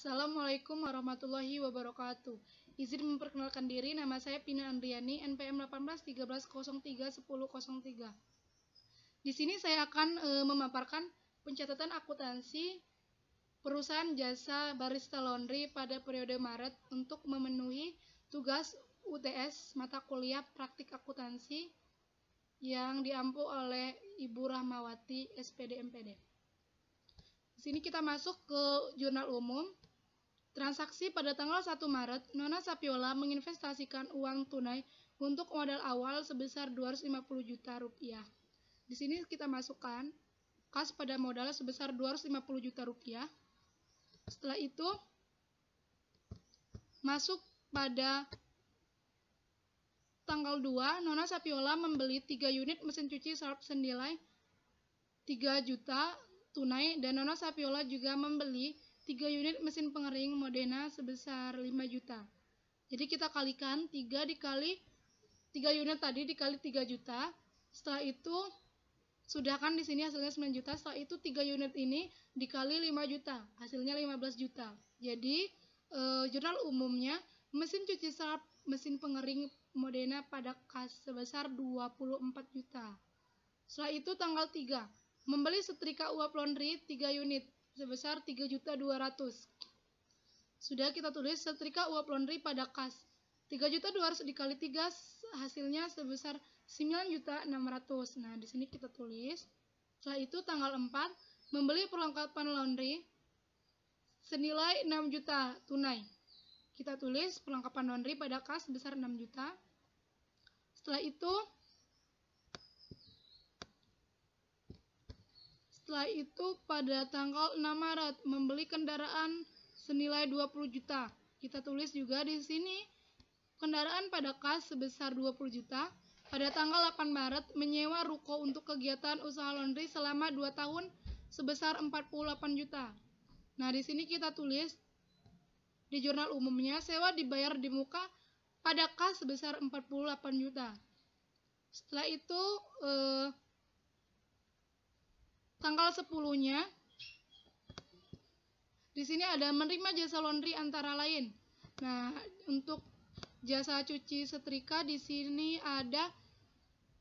Assalamualaikum warahmatullahi wabarakatuh. Izin memperkenalkan diri, nama saya Pina Andriani, NPM 1813031003. Di sini saya akan memaparkan pencatatan akuntansi perusahaan jasa barista laundry pada periode Maret untuk memenuhi tugas UTS mata kuliah praktik akuntansi yang diampu oleh Ibu Rahmawati SPD MPD. Di sini kita masuk ke jurnal umum. Transaksi pada tanggal 1 Maret, Nona Sapiola menginvestasikan uang tunai untuk modal awal sebesar 250 juta rupiah. Di sini kita masukkan kas pada modal sebesar 250 juta rupiah. Setelah itu masuk pada tanggal 2, Nona Sapiola membeli 3 unit mesin cuci Sharp senilai 3 juta tunai, dan Nona Sapiola juga membeli 3 unit mesin pengering Modena sebesar 5 juta. Jadi kita kalikan 3 dikali 3 unit tadi dikali 3 juta. Setelah itu sudah kan di sini hasilnya 9 juta. Setelah itu 3 unit ini dikali 5 juta, hasilnya 15 juta. Jadi jurnal umumnya mesin cuci Sharp mesin pengering Modena pada kas sebesar 24 juta. Setelah itu tanggal 3, membeli setrika uap laundry 3 unit sebesar 3.200.000. Sudah kita tulis setrika uap laundry pada kas 3.200.000 dikali 3 hasilnya sebesar 9.600.000. Nah, di sini kita tulis. Setelah itu tanggal 4, membeli perlengkapan laundry senilai 6 juta tunai. Kita tulis perlengkapan laundry pada kas sebesar 6 juta. Setelah itu pada tanggal 6 Maret membeli kendaraan senilai 20 juta. Kita tulis juga di sini kendaraan pada kas sebesar 20 juta. Pada tanggal 8 Maret menyewa ruko untuk kegiatan usaha laundry selama 2 tahun sebesar 48 juta. Nah, di sini kita tulis di jurnal umumnya sewa dibayar di muka pada kas sebesar 48 juta. Setelah itu tanggal 10-nya di sini ada menerima jasa laundry antara lain. Nah, untuk jasa cuci setrika di sini ada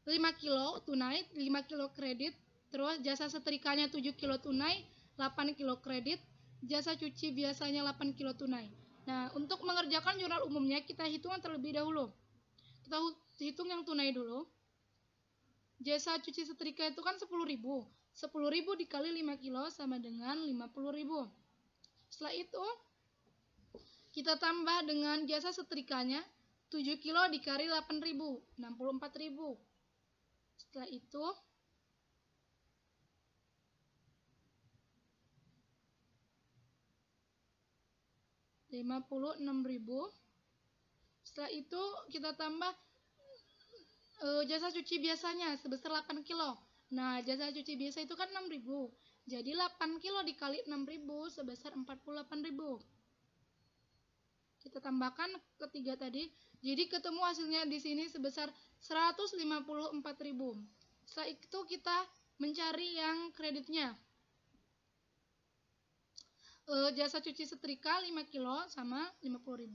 5 kilo tunai, 5 kilo kredit. Terus jasa setrikanya 7 kilo tunai, 8 kilo kredit. Jasa cuci biasanya 8 kilo tunai. Nah, untuk mengerjakan jurnal umumnya kita hitung terlebih dahulu. Kita hitung yang tunai dulu. Jasa cuci setrika itu kan 10.000. 10.000 dikali 5 kilo sama dengan 50.000. Setelah itu kita tambah dengan jasa setrikanya 7 kilo dikali 8.000, 64.000. Setelah itu $56.000. Setelah itu kita tambah jasa cuci biasanya sebesar 8 kilo. Nah, jasa cuci biasa itu kan 6.000. Jadi 8 kilo dikali 6.000 sebesar 48.000. Kita tambahkan ketiga tadi. Jadi ketemu hasilnya di sini sebesar 154.000. Setelah itu kita mencari yang kreditnya. Jasa cuci setrika 5 kilo sama 50.000.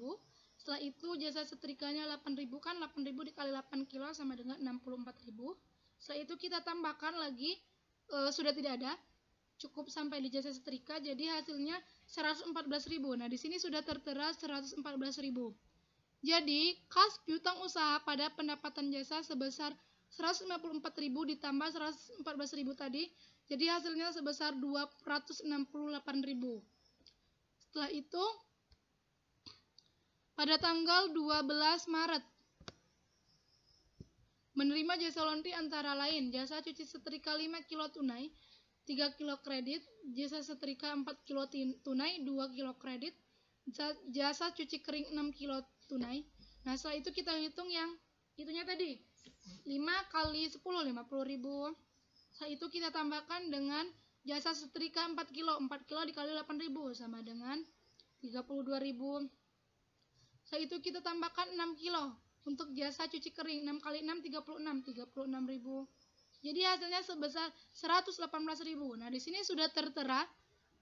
Setelah itu jasa setrikanya 8.000 kan 8.000 dikali 8 kilo sama dengan 64.000. Setelah itu kita tambahkan lagi sudah tidak ada, cukup sampai di jasa setrika, jadi hasilnya 114.000. Nah, di sini sudah tertera 114.000. Jadi kas piutang usaha pada pendapatan jasa sebesar 154.000 ditambah 114.000 tadi, jadi hasilnya sebesar 268.000. Setelah itu pada tanggal 12 Maret menerima jasa laundry antara lain jasa cuci setrika 5 kilo tunai, 3 kilo kredit, jasa setrika 4 kilo tunai, 2 kilo kredit, jasa cuci kering 6 kilo tunai. Nah, setelah itu kita hitung yang itunya tadi 5 kali 10, 50.000. Setelah itu kita tambahkan dengan jasa setrika 4 kilo dikali 8.000 sama dengan 32.000. Setelah itu kita tambahkan 6 kilo untuk jasa cuci kering 6 kali 6 36.000. Jadi hasilnya sebesar 118.000. Nah, di sini sudah tertera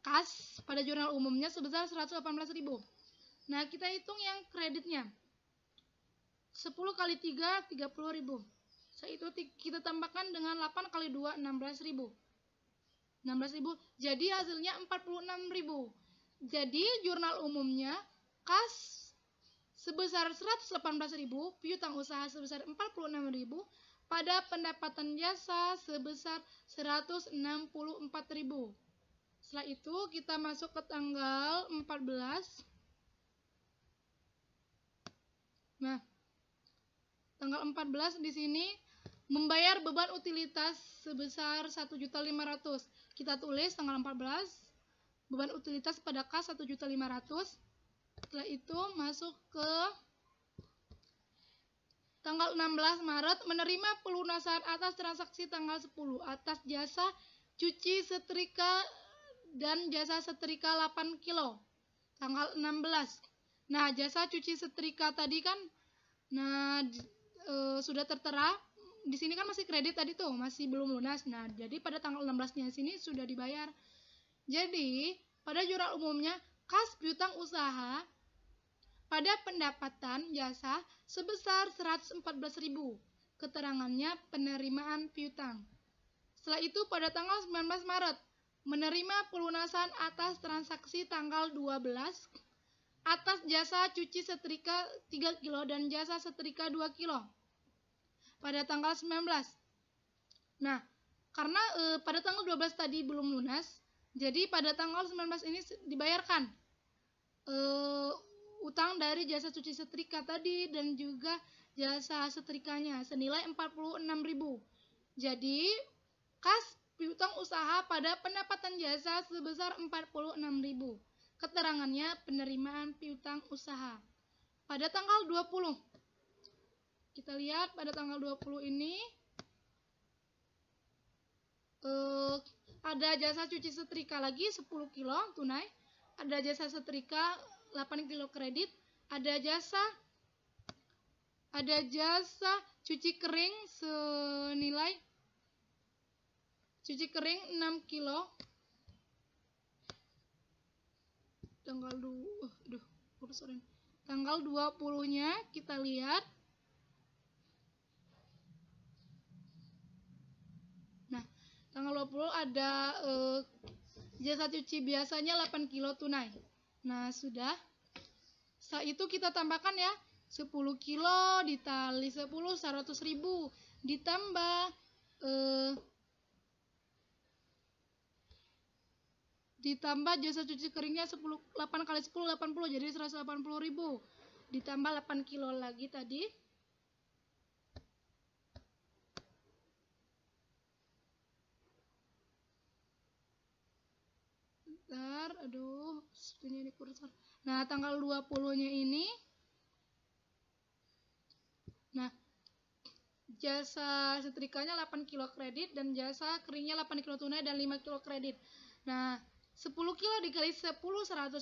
kas pada jurnal umumnya sebesar 118.000. Nah, kita hitung yang kreditnya. 10 kali 3, 30.000. Setelah itu kita tambahkan dengan 8 kali 2, 16.000. 16.000, jadi hasilnya 46.000. Jadi jurnal umumnya kas sebesar 118.000, piutang usaha sebesar 46.000, pada pendapatan jasa sebesar 164.000. Setelah itu kita masuk ke tanggal 14. Nah, tanggal 14 di sini membayar beban utilitas sebesar 1.500.000. Kita tulis tanggal 14 beban utilitas pada kas 1.500.000. Setelah itu masuk ke tanggal 16 Maret menerima pelunasan atas transaksi tanggal 10 atas jasa cuci setrika dan jasa setrika 8 kilo. Tanggal 16. Nah, jasa cuci setrika tadi kan sudah tertera. Di sini kan masih kredit tadi tuh, masih belum lunas. Nah, jadi pada tanggal 16-nya sini sudah dibayar. Jadi, pada jurnal umumnya kas piutang usaha pada pendapatan jasa sebesar 114.000. Keterangannya penerimaan piutang. Setelah itu pada tanggal 19 Maret menerima pelunasan atas transaksi tanggal 12 atas jasa cuci setrika 3 kilo dan jasa setrika 2 kilo pada tanggal 19. Nah, karena pada tanggal 12 tadi belum lunas, jadi pada tanggal 19 ini dibayarkan utang dari jasa cuci setrika tadi dan juga jasa setrikanya senilai 46.000. Jadi, kas piutang usaha pada pendapatan jasa sebesar 46.000. Keterangannya penerimaan piutang usaha. Pada tanggal 20. Kita lihat pada tanggal 20 ini ada jasa cuci setrika lagi 10 kilo tunai, ada jasa setrika 8 kilo kredit, ada jasa cuci kering senilai cuci kering 6 kilo. Tanggal 20-nya kita lihat. Nah, tanggal 20 ada jasa cuci biasanya 8 kilo tunai. Nah, sudah. Setelah itu kita tambahkan ya. 10 kilo dikali 10, 100.000. Ditambah jasa cuci keringnya 8 kali 10, 80, jadi 180.000. Ditambah 8 kilo lagi tadi. Bentar, sepertinya ini kursor. Nah, tanggal 20-nya ini. Nah, jasa setrikanya 8 kilo kredit dan jasa keringnya 8 kilo tunai dan 5 kilo kredit. Nah, 10 kilo dikali 10, 100.000.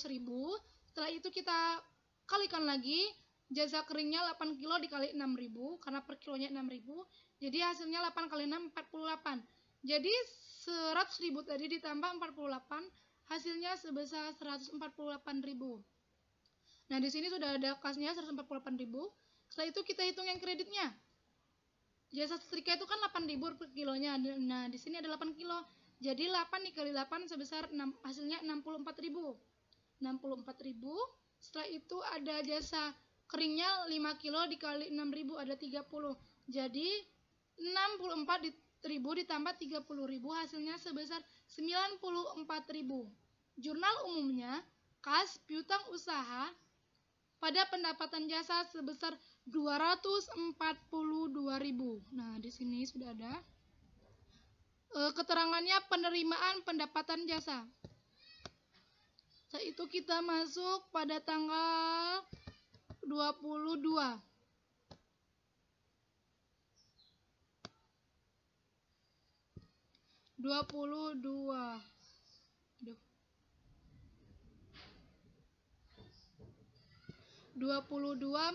Setelah itu kita kalikan lagi. Jasa keringnya 8 kilo dikali 6.000 karena per kilonya 6.000. Jadi hasilnya 8 kali 6, 48. Jadi 100.000 tadi ditambah 48, hasilnya sebesar 148.000. Nah, di sini sudah ada kasnya 148.000. Setelah itu kita hitung yang kreditnya. Jasa setrika itu kan 8.000 per kilonya. Nah, di sini ada 8 kilo. Jadi 8 dikali 8 sebesar 6, hasilnya 64.000. 64.000. Setelah itu ada jasa keringnya 5 kilo dikali 6.000 ada 30. Jadi 64.000 ditambah 30.000 hasilnya sebesar 94.000. Jurnal umumnya kas piutang usaha pada pendapatan jasa sebesar 242.000. Nah, di sini sudah ada keterangannya penerimaan pendapatan jasa. Setelah itu kita masuk pada tanggal 22.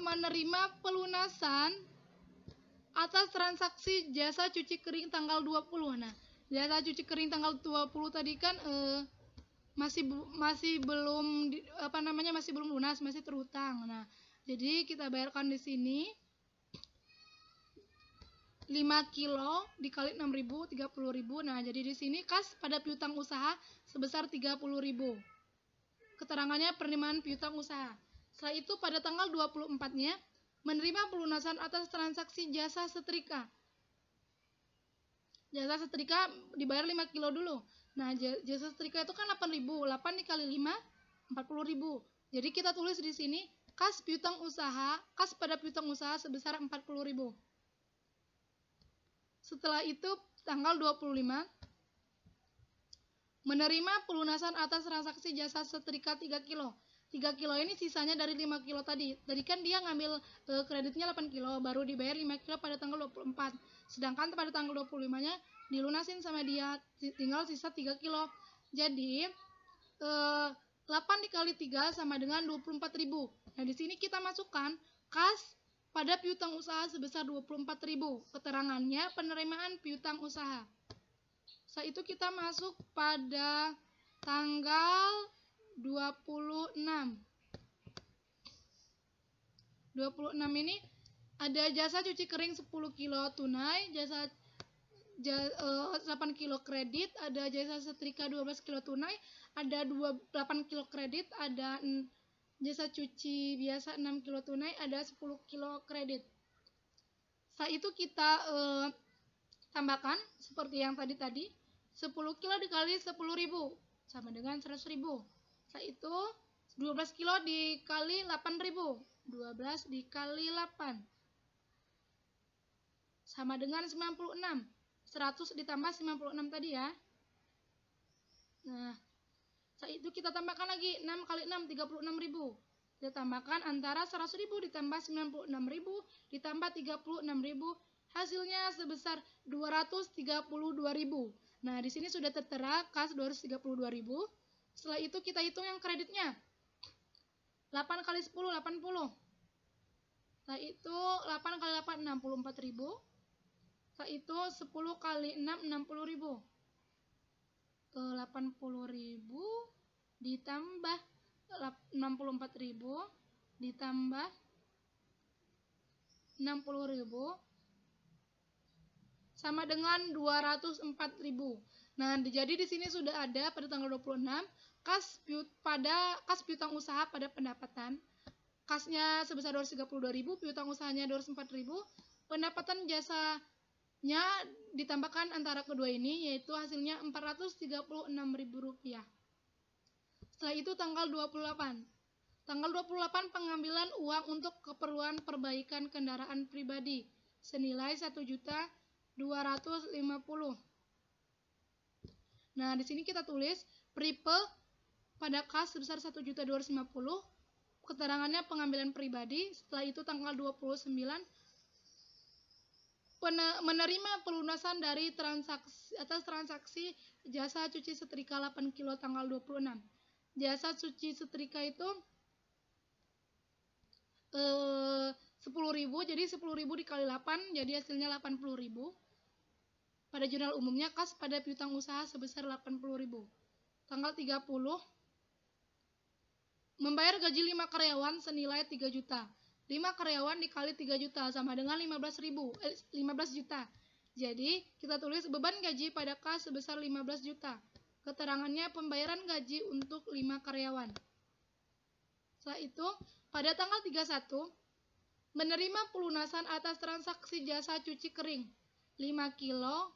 Menerima pelunasan atas transaksi jasa cuci kering tanggal 20. Nah, jasa cuci kering tanggal 20 tadi kan masih belum masih belum lunas, masih terhutang. Nah, jadi kita bayarkan di sini 5 kilo dikali 6.000, 30.000. Nah, jadi di sini kas pada piutang usaha sebesar 30.000. Keterangannya penerimaan piutang usaha. Setelah itu pada tanggal 24-nya menerima pelunasan atas transaksi jasa setrika. Jasa setrika dibayar 5 kilo dulu. Nah, jasa setrika itu kan 8.000. 8 dikali 5 40.000. Jadi kita tulis di sini kas pada piutang usaha sebesar 40.000. Setelah itu tanggal 25 menerima pelunasan atas transaksi jasa setrika 3 kilo. 3 kilo ini sisanya dari 5 kilo tadi. Tadi kan dia ngambil kreditnya 8 kilo, baru dibayar 5 kilo pada tanggal 24. Sedangkan pada tanggal 25-nya dilunasin sama dia, tinggal sisa 3 kilo. Jadi 8 dikali 3 sama dengan 24.000. Nah, di sini kita masukkan kas pada piutang usaha sebesar 24.000. Keterangannya penerimaan piutang usaha. Setelah itu kita masuk pada tanggal 26. 26 ini ada jasa cuci kering 10 kilo tunai, 8 kilo kredit, ada jasa setrika 12 kilo tunai, ada 8 kilo kredit, ada jasa cuci biasa 6 kilo tunai, ada 10 kilo kredit. Setelah itu kita tambahkan seperti yang tadi 10 kilo dikali 10.000 sama dengan 100.000. Setelah itu 12 kilo dikali 8.000, 12 dikali 8 sama dengan 96. 100 ditambah 96 tadi ya. Nah, setelah itu kita tambahkan lagi 6 kali 6 36.000. Kita tambahkan antara 100.000 ditambah 96.000 ditambah 36.000, hasilnya sebesar 232.000. Nah, di sini sudah tertera kas 232.000. Setelah itu kita hitung yang kreditnya. 8 kali 10 80. Setelah itu 8 kali 8 64.000. Setelah itu 10 kali 6 60.000. 80.000 ditambah 64.000 ditambah 60.000 sama dengan 204.000. Nah, jadi di sini sudah ada pada tanggal 26 kas piutang usaha pada pendapatan. Kasnya sebesar 232.000, piutang usahanya 204.000. Pendapatan jasanya ditambahkan antara kedua ini, yaitu hasilnya 436.000 rupiah. Setelah itu tanggal 28. Tanggal 28 pengambilan uang untuk keperluan perbaikan kendaraan pribadi senilai 1.250.000. Nah, di sini kita tulis Pripe pada kas sebesar 1.250.000. Keterangannya pengambilan pribadi. Setelah itu tanggal 29 menerima pelunasan dari transaksi jasa cuci setrika 8 kilo tanggal 26. Jasa cuci setrika itu 10.000, jadi 10.000 dikali 8 jadi hasilnya 80.000. Pada jurnal umumnya kas pada piutang usaha sebesar 80.000. Tanggal 30 membayar gaji 5 karyawan senilai 3 juta. 5 karyawan dikali 3 juta sama dengan 15 juta. Jadi kita tulis beban gaji pada kas sebesar 15 juta. Keterangannya pembayaran gaji untuk 5 karyawan. Setelah itu pada tanggal 31 menerima pelunasan atas transaksi jasa cuci kering 8 kilo.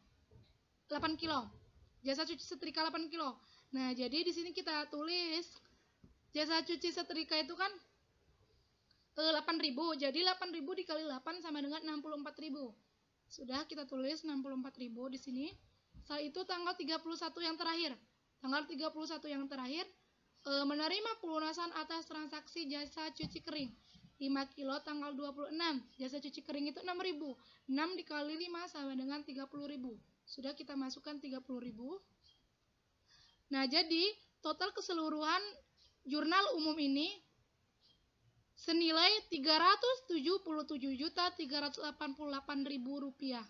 Jasa cuci setrika 8 kilo. Nah, jadi di sini kita tulis jasa cuci setrika itu kan 8.000. Jadi 8.000 dikali 8 sama dengan 64.000. Sudah kita tulis 64.000 di sini. Setelah itu tanggal 31 yang terakhir. Tanggal 31 yang terakhir menerima pelunasan atas transaksi jasa cuci kering 5 kilo tanggal 26. Jasa cuci kering itu 6.000. 6 dikali 5 sama dengan 30.000. Sudah kita masukkan 30.000. Nah, jadi total keseluruhan jurnal umum ini senilai 377.388.000 rupiah.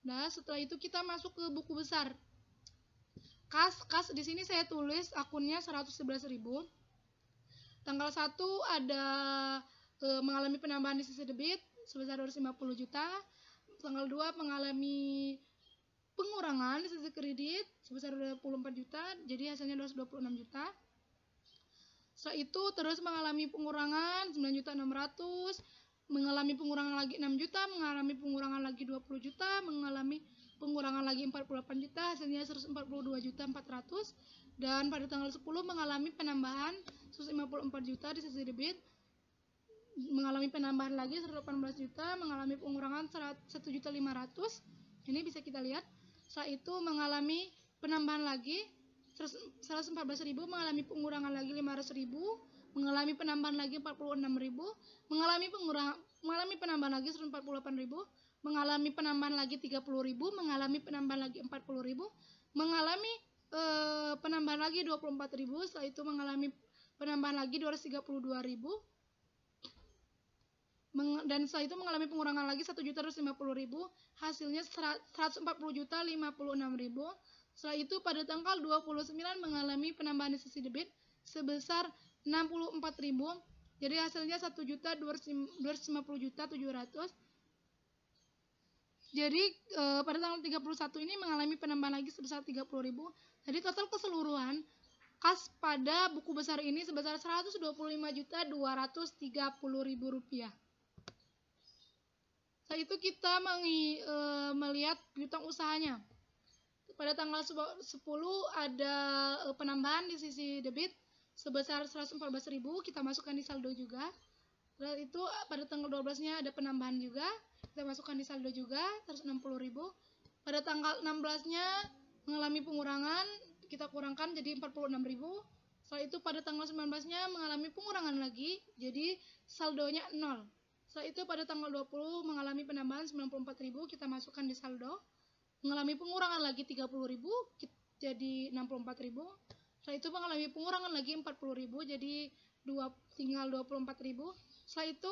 Nah, setelah itu kita masuk ke buku besar. Kas di sini saya tulis akunnya 111.000. Tanggal 1 ada mengalami penambahan di sisi debit sebesar 250 juta. Tanggal 2 mengalami pengurangan di sisi kredit sebesar 24 juta, jadi hasilnya 226 juta. Setelah itu terus mengalami pengurangan 9.600.000, mengalami pengurangan lagi 6 juta, mengalami pengurangan lagi 20 juta, mengalami pengurangan lagi 48 juta, hasilnya 142.400.000. Dan pada tanggal 10 mengalami penambahan 154 juta di sisi debit, mengalami penambahan lagi 118 juta, mengalami pengurangan 1.500.000. Ini bisa kita lihat. Setelah itu mengalami penambahan lagi 114.000, mengalami pengurangan lagi 500.000, mengalami penambahan lagi 46.000, mengalami penambahan lagi 148.000, mengalami penambahan lagi 30.000, mengalami penambahan lagi 40.000, mengalami penambahan lagi 24.000. Setelah itu mengalami penambahan lagi 232.000, dan setelah itu mengalami pengurangan lagi 1.250.000, hasilnya 140.056.000. Setelah itu pada tanggal 29 mengalami penambahan di sisi debit sebesar 64.000, jadi hasilnya 1.250.700. Jadi pada tanggal 31 ini mengalami penambahan lagi sebesar 30.000. Jadi total keseluruhan kas pada buku besar ini sebesar 125.230.000 rupiah. Setelah itu kita melihat piutang usahanya. Pada tanggal 10 ada penambahan di sisi debit sebesar 114.000, kita masukkan di saldo juga. Setelah itu pada tanggal 12-nya ada penambahan juga, kita masukkan di saldo juga 160.000. Pada tanggal 16-nya mengalami pengurangan, kita kurangkan jadi 46.000. Setelah itu pada tanggal 19-nya mengalami pengurangan lagi, jadi saldonya 0. Setelah itu pada tanggal 20 mengalami penambahan 94.000, kita masukkan di saldo. Mengalami pengurangan lagi 30.000, jadi 64.000. Setelah itu mengalami pengurangan lagi 40.000, jadi tinggal 24.000. Setelah itu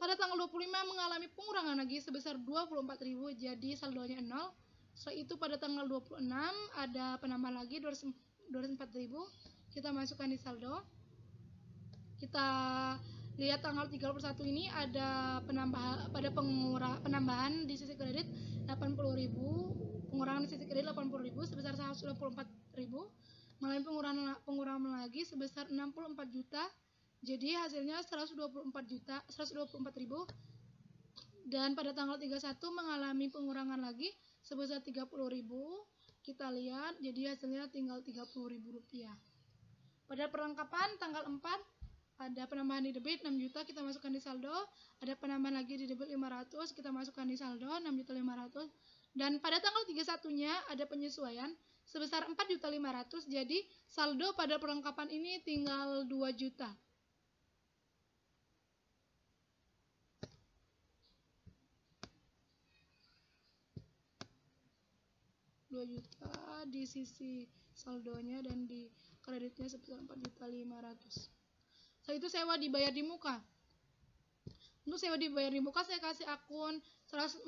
pada tanggal 25 mengalami pengurangan lagi sebesar 24.000, jadi saldonya 0. Setelah itu pada tanggal 26 ada penambahan lagi 204.000, kita masukkan di saldo. Kita lihat tanggal 31 ini ada penambahan di sisi kredit 80.000, pengurangan di sisi kredit 80.000 sebesar 124.000, mengalami pengurangan lagi sebesar 64 juta, jadi hasilnya 124.000. Dan pada tanggal 31 mengalami pengurangan lagi sebesar 30.000, kita lihat jadi hasilnya tinggal 30.000 rupiah. Pada perlengkapan tanggal 4 ada penambahan di debit 6 juta, kita masukkan di saldo. Ada penambahan lagi di debit 500, kita masukkan di saldo 6.500.000. Dan pada tanggal 31-nya ada penyesuaian sebesar 4.500.000, jadi saldo pada perlengkapan ini tinggal 2 juta. Di sisi saldonya dan di kreditnya sebesar 4.500.000. Setelah itu sewa dibayar di muka. Untuk sewa dibayar di muka saya kasih akun 114.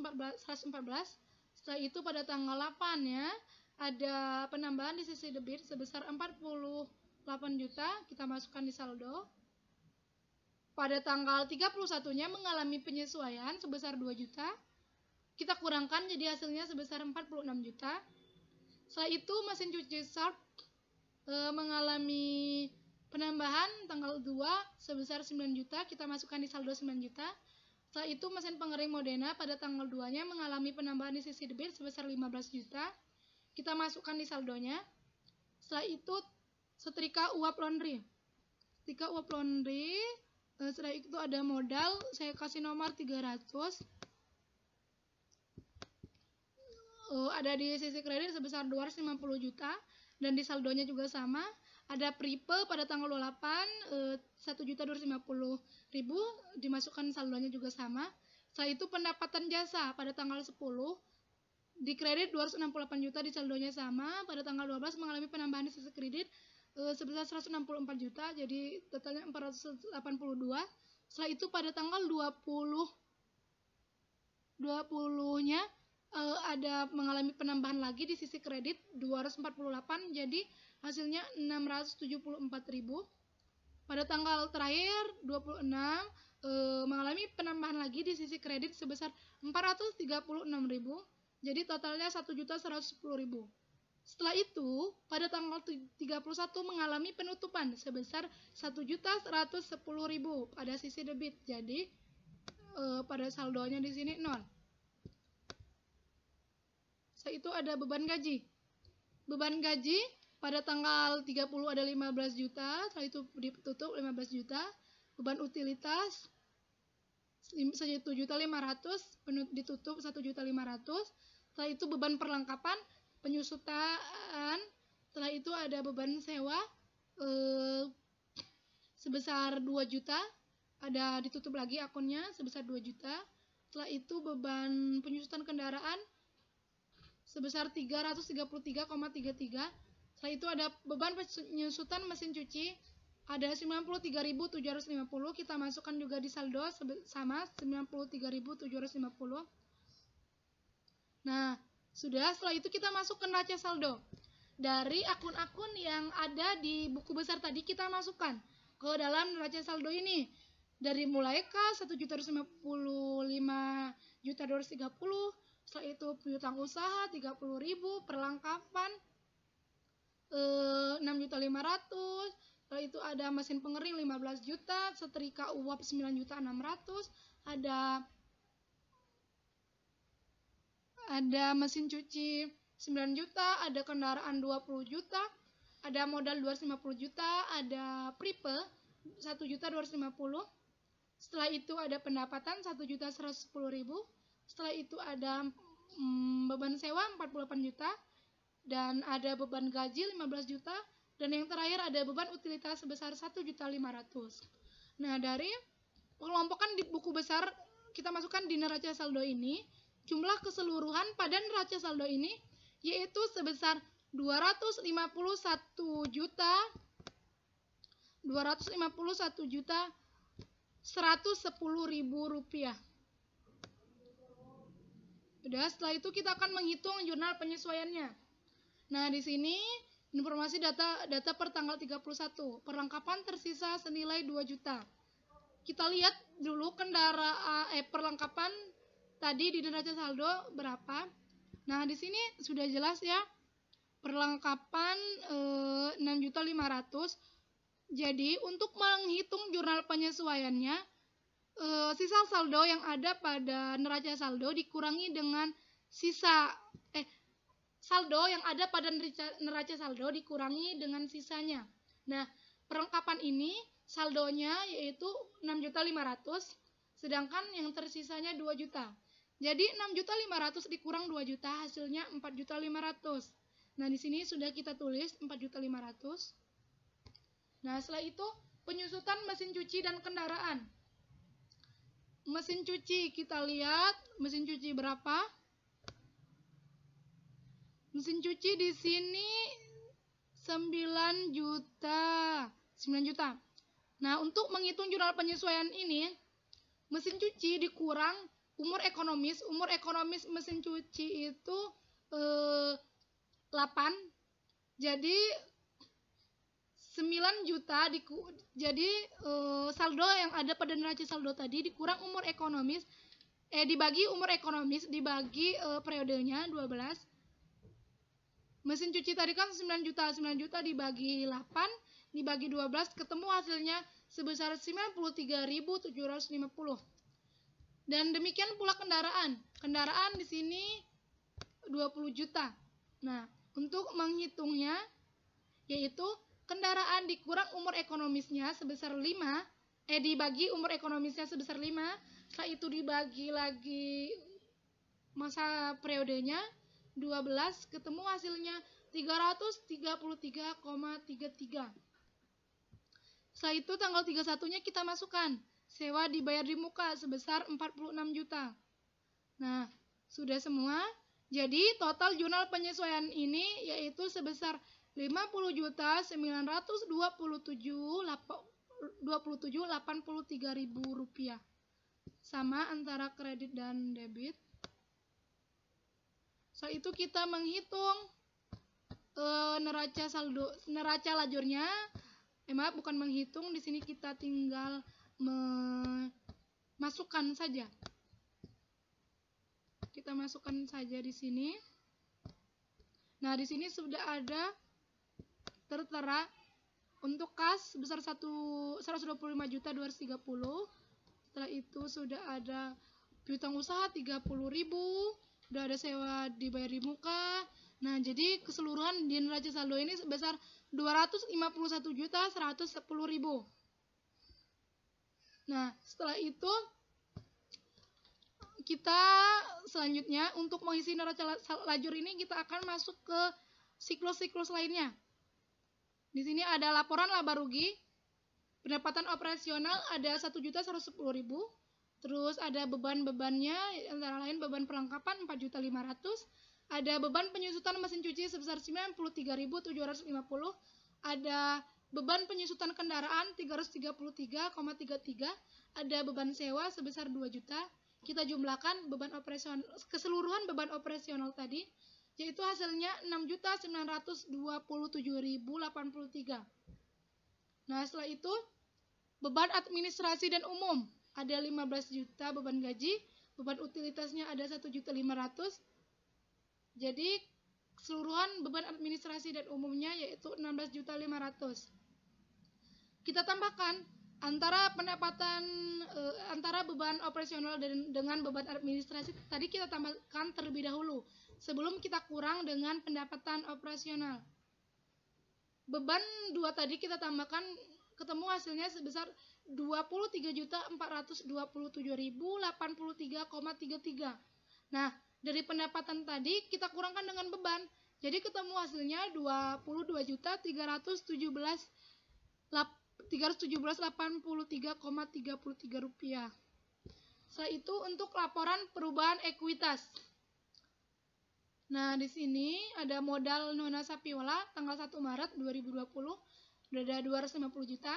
Setelah itu pada tanggal 8 ya ada penambahan di sisi debit sebesar 48 juta, kita masukkan di saldo. Pada tanggal 31-nya mengalami penyesuaian sebesar 2 juta, kita kurangkan jadi hasilnya sebesar 46 juta. Setelah itu mesin cuci Sharp mengalami penambahan tanggal 2 sebesar 9 juta, kita masukkan di saldo 9 juta. Setelah itu mesin pengering Modena pada tanggal 2-nya mengalami penambahan di sisi debit sebesar 15 juta, kita masukkan di saldonya. Setelah itu setrika uap laundry. Setrika uap laundry, setelah itu ada modal, saya kasih nomor 300. Ada di sisi kredit sebesar 250 juta dan di saldonya juga sama. Ada prepay pada tanggal 28 1.250.000, dimasukkan saldonya juga sama. Setelah itu pendapatan jasa pada tanggal 10 di kredit 268 juta, di saldonya sama. Pada tanggal 12 mengalami penambahan di sisi kredit sebesar 164 juta, jadi totalnya 482. Setelah itu pada tanggal 20-nya ada mengalami penambahan lagi di sisi kredit 248, jadi hasilnya 674.000. Pada tanggal terakhir 26 mengalami penambahan lagi di sisi kredit sebesar 436.000, jadi totalnya 1.110.000. Setelah itu pada tanggal 31 mengalami penutupan sebesar 1.110.000 pada sisi debit, jadi pada saldonya di sini 0. Setelah itu ada beban gaji. Beban gaji pada tanggal 30 ada 15 juta, setelah itu ditutup 15 juta. Beban utilitas 1.500.000, ditutup 1.500.000. Setelah itu beban perlengkapan, penyusutan, setelah itu ada beban sewa sebesar 2 juta, ada ditutup lagi akunnya sebesar 2 juta. Setelah itu beban penyusutan kendaraan sebesar 333,33. Setelah itu ada beban penyusutan mesin cuci ada 93.750, kita masukkan juga di saldo sama 93.750. Nah, sudah, setelah itu kita masuk ke neraca saldo. Dari akun-akun yang ada di buku besar tadi kita masukkan ke dalam neraca saldo ini. Dari mulai K 1.250, 5.230, setelah itu piutang usaha 30.000, perlengkapan 6.500.000, setelah itu ada mesin pengering 15 juta, setrika uap 9.600.000, ada mesin cuci 9 juta, ada kendaraan 20 juta, ada modal 250 juta, ada pripe 1.250.000. Setelah itu ada pendapatan 1.110.000. Setelah itu ada beban sewa 48 juta, dan ada beban gaji 15 juta, dan yang terakhir ada beban utilitas sebesar 1.500.000. Nah, dari pengelompokan di buku besar kita masukkan di neraca saldo ini, jumlah keseluruhan pada neraca saldo ini yaitu sebesar 251.110.000 rupiah. Udah, setelah itu kita akan menghitung jurnal penyesuaiannya. Nah, di sini informasi data per tanggal 31. Perlengkapan tersisa senilai 2 juta. Kita lihat dulu perlengkapan tadi di neraca saldo berapa. Nah, di sini sudah jelas ya. Perlengkapan 6.500.000. Jadi, untuk menghitung jurnal penyesuaiannya, sisa saldo yang ada pada neraca saldo dikurangi dengan saldo yang ada pada neraca saldo dikurangi dengan sisanya. Nah, perlengkapan ini saldonya yaitu 6.500.000, sedangkan yang tersisanya 2 juta. Jadi 6.500.000 dikurang 2 juta hasilnya 4.500.000. Nah, di sini sudah kita tulis 4.500.000. Nah, setelah itu penyusutan mesin cuci dan kendaraan. Mesin cuci, kita lihat mesin cuci berapa? Mesin cuci di sini 9 juta. Nah, untuk menghitung jurnal penyesuaian ini, mesin cuci dikurang umur ekonomis. Umur ekonomis mesin cuci itu 8. Jadi 9 juta jadi saldo yang ada pada neraca saldo tadi dikurang umur ekonomis, dibagi umur ekonomis, dibagi periodenya 12. Mesin cuci tadi kan 9 juta dibagi 8, dibagi 12, ketemu hasilnya sebesar 93.750. Dan demikian pula kendaraan. Kendaraan di sini 20 juta. Nah, untuk menghitungnya yaitu kendaraan dikurang umur ekonomisnya sebesar 5, dibagi umur ekonomisnya sebesar 5, setelah itu dibagi lagi masa periodenya 12, ketemu hasilnya 333,33. Setelah itu tanggal 31-nya kita masukkan sewa dibayar di muka sebesar 46 juta. Nah, sudah semua. Jadi total jurnal penyesuaian ini yaitu sebesar 50.927.83.000 rupiah. Sama antara kredit dan debit. Setelah itu kita menghitung neraca lajurnya. Maaf, bukan menghitung, di sini kita tinggal memasukkan saja. Kita masukkan saja di sini. Nah, di sini sudah ada tertera untuk kas sebesar 125.230. Setelah itu sudah ada piutang usaha 30.000, sudah ada sewa dibayar di muka. Nah, jadi keseluruhan di neraca saldo ini sebesar 251.110.000. Nah, setelah itu kita selanjutnya untuk mengisi neraca lajur ini kita akan masuk ke siklus-siklus lainnya. Di sini ada laporan laba rugi, pendapatan operasional ada 1.110.000, terus ada beban-bebannya antara lain beban perlengkapan 4.500.000, ada beban penyusutan mesin cuci sebesar 93.750, ada beban penyusutan kendaraan 333,33, ada beban sewa sebesar 2 juta. Kita jumlahkan beban operasional, keseluruhan beban operasional tadi, yaitu hasilnya 6.927.083. Nah, setelah itu beban administrasi dan umum ada 15 juta beban gaji, beban utilitasnya ada 1.500.000. Jadi keseluruhan beban administrasi dan umumnya yaitu 16.500.000. Kita tambahkan antara beban operasional dengan beban administrasi tadi kita tambahkan terlebih dahulu sebelum kita kurang dengan pendapatan operasional. Beban 2 tadi kita tambahkan, ketemu hasilnya sebesar 23.427.083,33. Nah, dari pendapatan tadi kita kurangkan dengan beban, jadi ketemu hasilnya 22.317.83,33 rupiah. Setelah itu untuk laporan perubahan ekuitas. Nah, di sini ada modal Nona Sapiola tanggal 1 Maret 2020 udah ada 250 juta.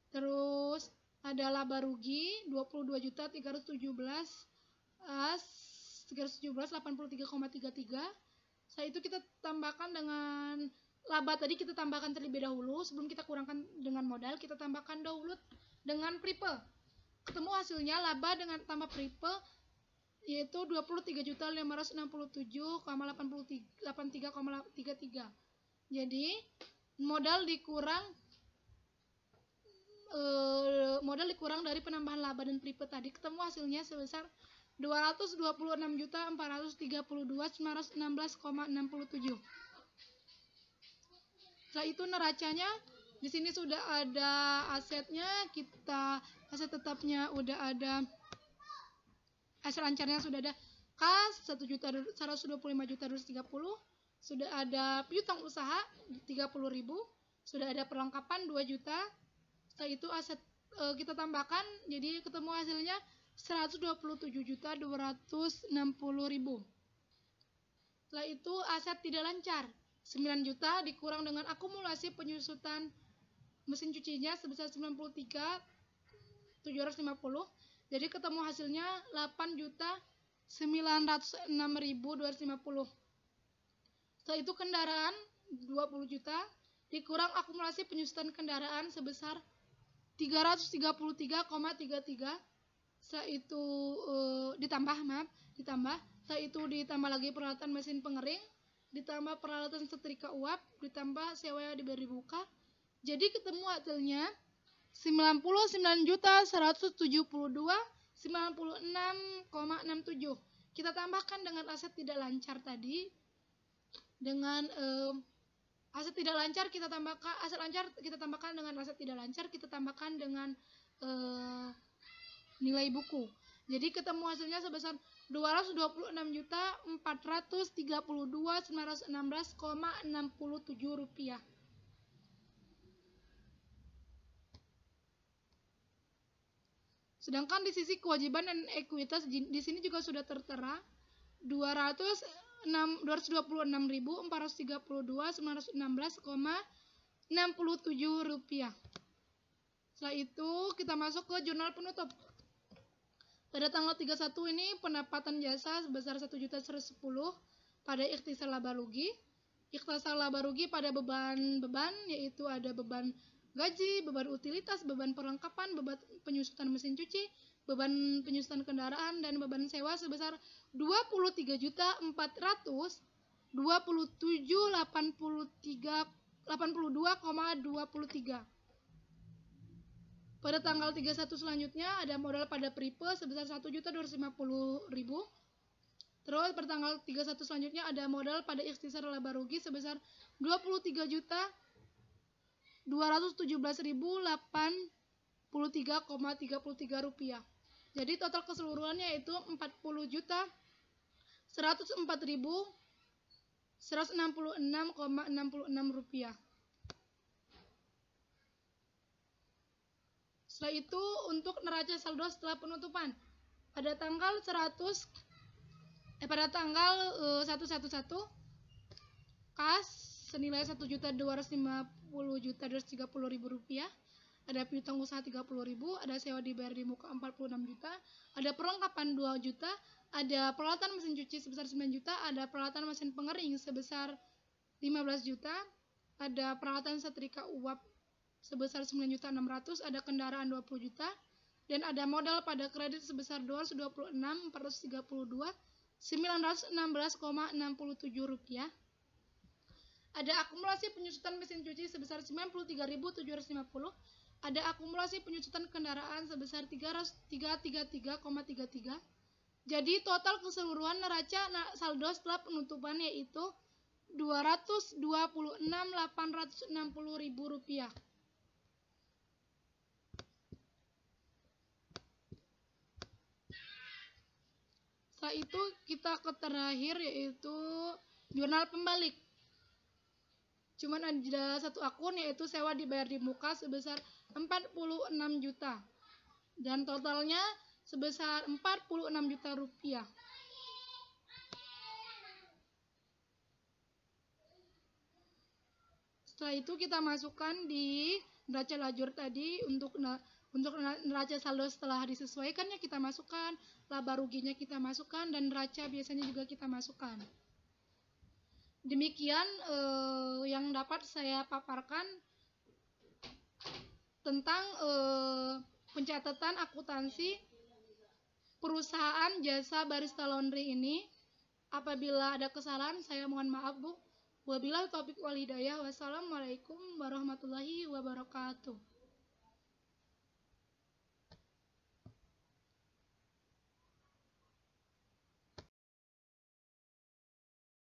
Terus ada laba rugi 22.317.317.83,33. Setelah itu kita tambahkan dengan laba tadi kita tambahkan terlebih dahulu sebelum kita kurangkan dengan modal, kita tambahkan dahulu dengan prepel. Ketemu hasilnya laba dengan tambah prepel yaitu 23.567,83,33. Jadi modal dikurang dari penambahan laba dan prepel tadi, ketemu hasilnya sebesar 226.432.916,67. Setelah itu neracanya di sini sudah ada asetnya, aset tetapnya udah ada, aset lancarnya sudah ada kas 1.125.230, sudah ada piutang usaha 30.000, sudah ada perlengkapan 2 juta. Setelah itu aset kita tambahkan, jadi ketemu hasilnya 127.260.000. Setelah itu aset tidak lancar 9 juta dikurang dengan akumulasi penyusutan mesin cucinya sebesar 93.750. Jadi ketemu hasilnya 8.906.250. Setelah itu kendaraan 20 juta dikurang akumulasi penyusutan kendaraan sebesar 333,33. Setelah itu ditambah. Setelah itu ditambah lagi peralatan mesin pengering, ditambah peralatan setrika uap, ditambah sewa diberi buka. Jadi ketemu hasilnya 99.172.96,67. Kita tambahkan dengan aset tidak lancar tadi. Dengan aset tidak lancar kita tambahkan aset lancar, kita tambahkan dengan aset tidak lancar, kita tambahkan dengan nilai buku. Jadi ketemu hasilnya sebesar 226.432.916,67 rupiah. Sedangkan di sisi kewajiban dan ekuitas di sini juga sudah tertera 226.432.916,67 rupiah. Setelah itu kita masuk ke jurnal penutup. Pada tanggal 31 ini pendapatan jasa sebesar 1.110, pada ikhtisar laba rugi. Ikhtisar laba rugi pada beban-beban, yaitu ada beban gaji, beban utilitas, beban perlengkapan, beban penyusutan mesin cuci, beban penyusutan kendaraan, dan beban sewa sebesar 23.427.82,23. Pada tanggal 31 selanjutnya ada modal pada Pripe sebesar 1.250.000. Terus pada tanggal 31 selanjutnya ada modal pada ikhtisar laba rugi sebesar 23.217.083,33 rupiah. Jadi total keseluruhannya itu 40.104.166,66 rupiah. Setelah itu untuk neraca saldo setelah penutupan pada tanggal 111 kas senilai 1.250.230.000 rupiah, ada piutang usaha 30.000, ada sewa dibayar di muka 46 juta, ada perlengkapan 2 juta, ada peralatan mesin cuci sebesar 9 juta, ada peralatan mesin pengering sebesar 15 juta, ada peralatan setrika uap sebesar 9.600.000, ada kendaraan 20 juta, dan ada modal pada kredit sebesar 226.432.916,67 rupiah. Ada akumulasi penyusutan mesin cuci sebesar 93.750, ada akumulasi penyusutan kendaraan sebesar 333,33. Jadi total keseluruhan neraca saldo setelah penutupan yaitu 226.860.000 rupiah. Setelah itu kita ke terakhir yaitu jurnal pembalik. Cuman ada satu akun yaitu sewa dibayar di muka sebesar 46 juta. Dan totalnya sebesar 46 juta rupiah. Setelah itu kita masukkan di neraca lajur tadi untuk neraca saldo setelah disesuaikannya kita masukkan, laba ruginya kita masukkan, dan neraca biasanya juga kita masukkan. Demikian yang dapat saya paparkan tentang pencatatan akuntansi perusahaan jasa barista laundry ini. Apabila ada kesalahan saya mohon maaf Bu. Wabillahi taufiq wal hidayah. Wassalamualaikum warahmatullahi wabarakatuh.